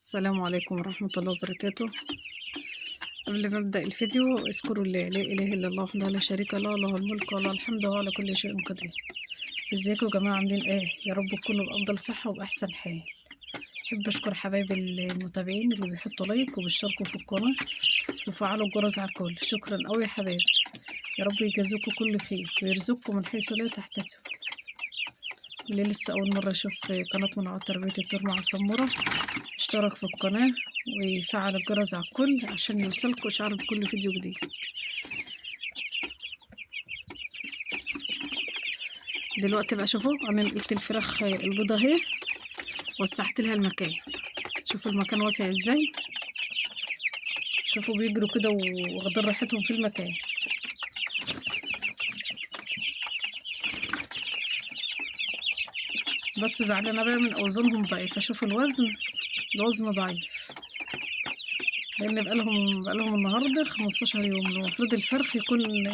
السلام عليكم ورحمة الله وبركاته. قبل ما أبدأ الفيديو اذكروا الله لا إله إلا الله وحده لا شريك له، له الملك وله الحمد وهو على كل شيء قدير. ازيكم يا جماعة، عاملين ايه؟ يا رب تكونوا بأفضل صحة وبأحسن حال. أحب أشكر حبايبي المتابعين اللي بيحطوا لايك وبيشتركوا في القناة وفعلوا الجرس على الكل. شكرا أوي يا حبايبي، يا رب يجازوكم كل خير ويرزقكم من حيث لا تحتسبوا. اللي لسه أول مرة يشوف قناة منوعات تربية الطيور مع سمورة اشترك في القناة ويفعل الجرس على الكل عشان يوصلكوا إشعار بكل فيديو جديد. دلوقتي بقى شوفوا انا نقلت الفراخ البيضة اهي، وسعت لها المكان. شوفوا المكان واسع ازاي، شوفوا بيجروا كده واخدين راحتهم في المكان. بس زعلانه بقى من اوزانهم ضعيفه. شوفوا الوزن ضعيف، لان بقالهم النهارده 15 يوم. المفروض الفرخ يكون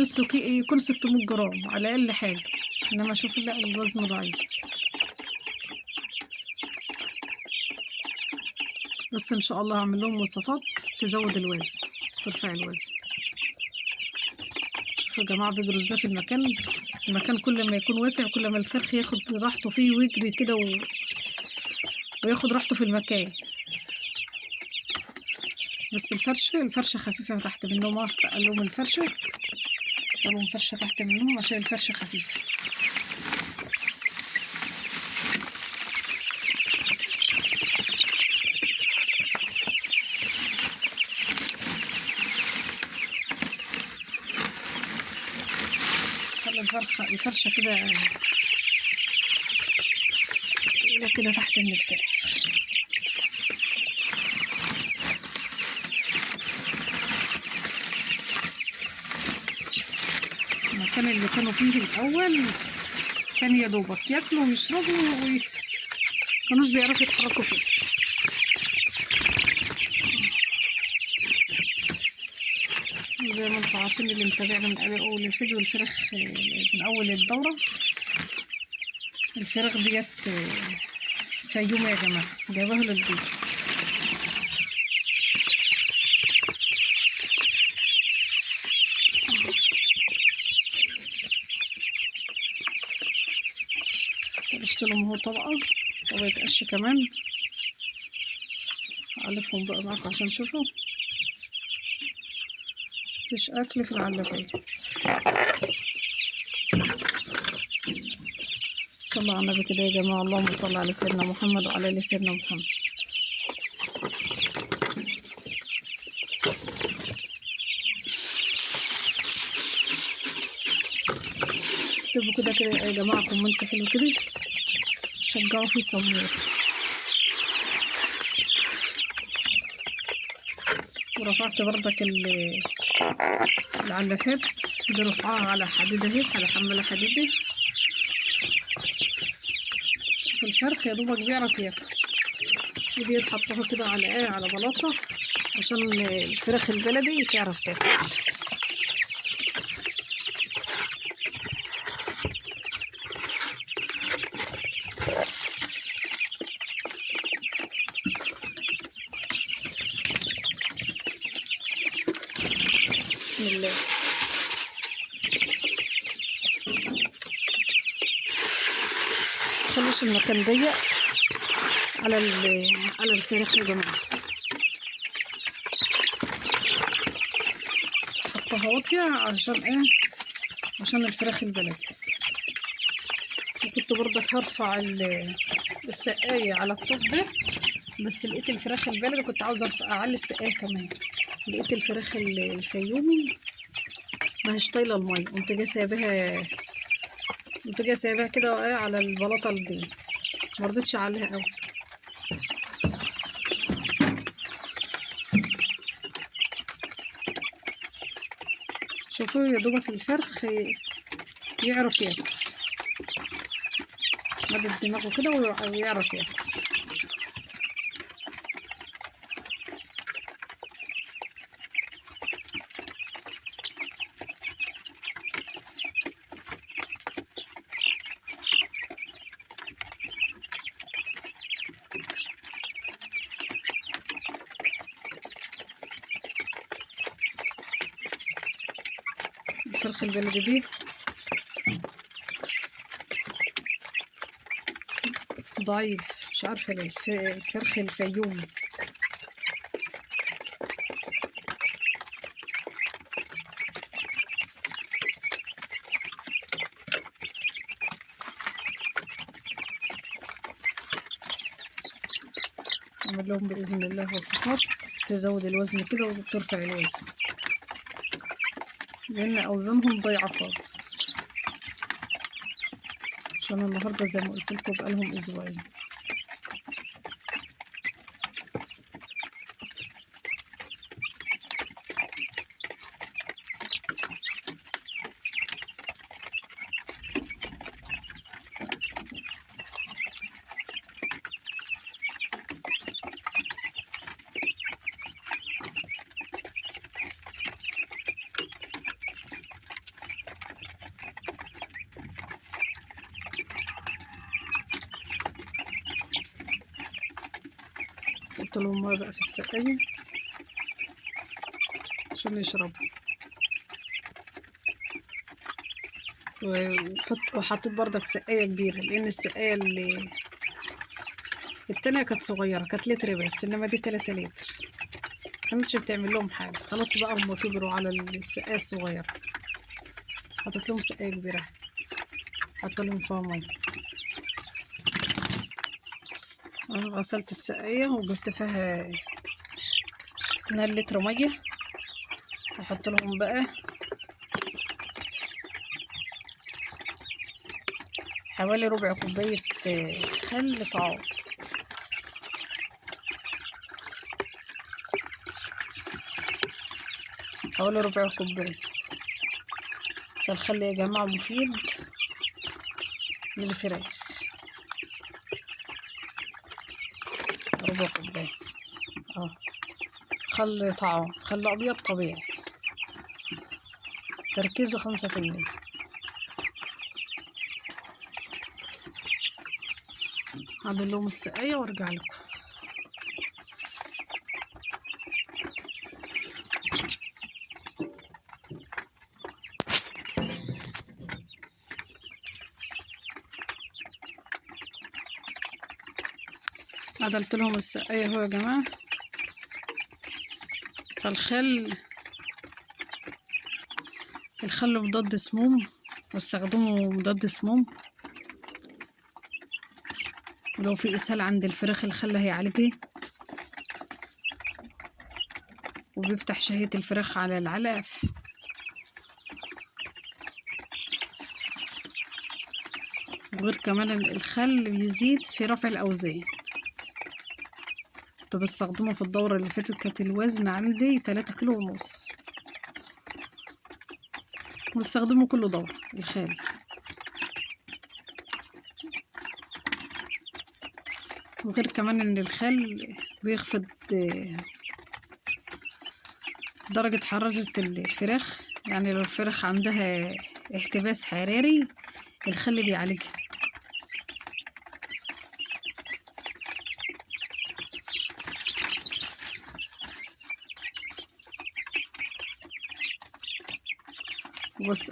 نص يكون 600 جرام على اقل حاجه، انما شوفوا لا الوزن ضعيف. بس ان شاء الله هعمل لهم وصفات تزود الوزن ترفع الوزن. شوفوا يا جماعه بيجروا ازاي في المكان كل ما يكون واسع كل ما الفرخ ياخد راحته فيه ويجري كده وياخد راحته في المكان. بس الفرشه خفيفه تحت منهم. قال لهم الفرشه قالوا فرشه تحت منهم عشان الفرشه خفيفه. خلي الفرشه كده تقيله كده تحت من الفرخ. المكان اللي كانوا فيه الأول كان يا دوبك ياكلوا ويشربوا ومكانوش بيعرفوا يتحركوا فيه. زي ما انتوا عارفين اللي متابعنا من أول الفيديو، الفراخ من أول الدورة الفراخ ديت فيومي يا جماعة، جايباها للبيت. طبشت لهم اهو طبقة قش كمان. هألفهم بقى معاكم عشان تشوفوا مفيش أكل في العلافات. صلوا على النبي كده يا جماعة، اللهم صل على سيدنا محمد وعلى آل سيدنا محمد. اكتبوا كده يا جماعة كومنت حلو كده، شجعوا في سمور. ورفعت بردك العلافات دي، رفعها على حديدة اهي، على حمالة حديدة. شوف الفرخ يا دوبك بيعرف ياكل. ودي تحطها كده على بلاطة عشان الفراخ البلدي تعرف تاكل. بسم الله. مخليش المكان ضيق على الفراخ يا جماعه. حطها واطيه عشان ايه؟ عشان الفراخ البلدي. وكنت برضك هرفع السقايه على الطب ده، بس لقيت الفراخ البلدي كنت عاوزه اعلي السقايه كمان. لقيت الفراخ الفيومي ماهيش طايله الميه، قمت جايه سايباها كده ايه على البلاطه دي، مرضتش اعليها قوي. شوفوا يا دوبك الفرخ يعرف ياكل، مدد دماغه كده ويعرف ياكل. الفرخ البلدي دي ضعيف، مش عارفة ليه. الفرخ الفيومي اعمل لهم باذن الله وصفات تزود الوزن كده وترفع الوزن، لان اوزانهم ضايعه خالص. عشان النهارده زي ما قلت لكم بقالهم اسبوعين. حط لهم ميه بقى في السقاية عشان يشربوا. وحطيت بردك سقاية كبيرة، لأن السقاية التانية كانت صغيرة، كانت لتر بس، إنما دي 3 لتر. مكانتش بتعمل لهم حاجة، خلاص بقى هما كبروا على السقاية الصغيرة. حطيت لهم سقاية كبيرة، حط لهم فيها مية. أنا غسلت السقاية وجبت فيها 2 لتر مية، وأحط لهم بقى حوالي ربع كوباية خل طعام. حوالي ربع كوباية. فالخل يا جماعة مفيد للفراخ. ربع كوباية خل طعام، خل أبيض طبيعي، تركيزه 5%. هعمل لهم السقاية وارجع لكم. عدلت لهم السقاية اهو يا جماعة. فالخل مضاد سموم، واستخدمه مضاد سموم. ولو في اسهال عند الفراخ الخل هيعالجه، وبيفتح شهية الفراخ على العلف. وغير كمان الخل بيزيد في رفع الأوزان. كنت بستخدمه في الدورة اللي فاتت، كانت الوزن عندي 3 كيلو ونص. بستخدمه كل دورة الخل. وغير كمان ان الخل بيخفض درجة حرارة الفراخ. يعني لو الفراخ عندها احتباس حراري الخل بيعالجها.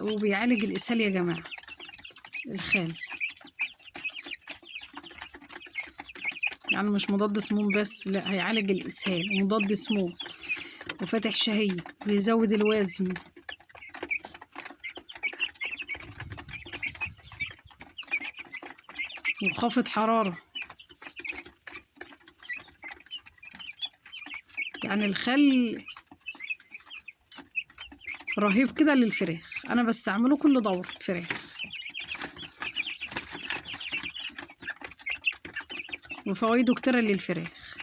وبيعالج الإسهال يا جماعة الخل. يعني مش مضاد سموم بس، لا، هيعالج الإسهال ومضاد سموم وفاتح شهية، بيزود الوزن. وخافض حرارة. يعني الخل رهيب كده للفراخ. انا بستعمله كل دورة فراخ. وفوائده كتيرة للفراخ،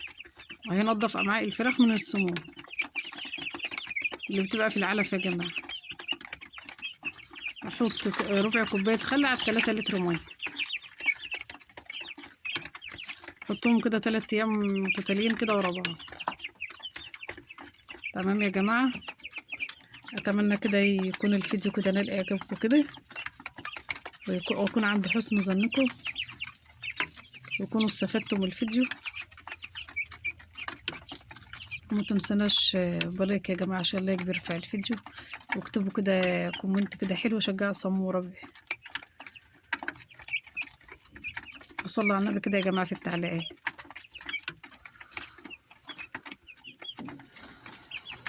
وهينضف امعاء الفراخ من السموم اللي بتبقى في العلف يا جماعة. احط ربع كوباية خل على 3 لتر مية. حطهم كده 3 ايام متتاليين كده ورا بعض. تمام يا جماعة. اتمنى كده يكون الفيديو كده نال اعجابكم كده، ويكون عند حسن ظنكم، ويكونوا استفدتوا من الفيديو. وما تنسناش بلايك يا جماعة عشان لايك بيرفع الفيديو، واكتبوا كده كومنت كده حلو، شجعوا سمورة بيه. وصلوا على النبي كده يا جماعة في التعليقات.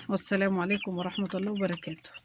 والسلام عليكم ورحمة الله وبركاته.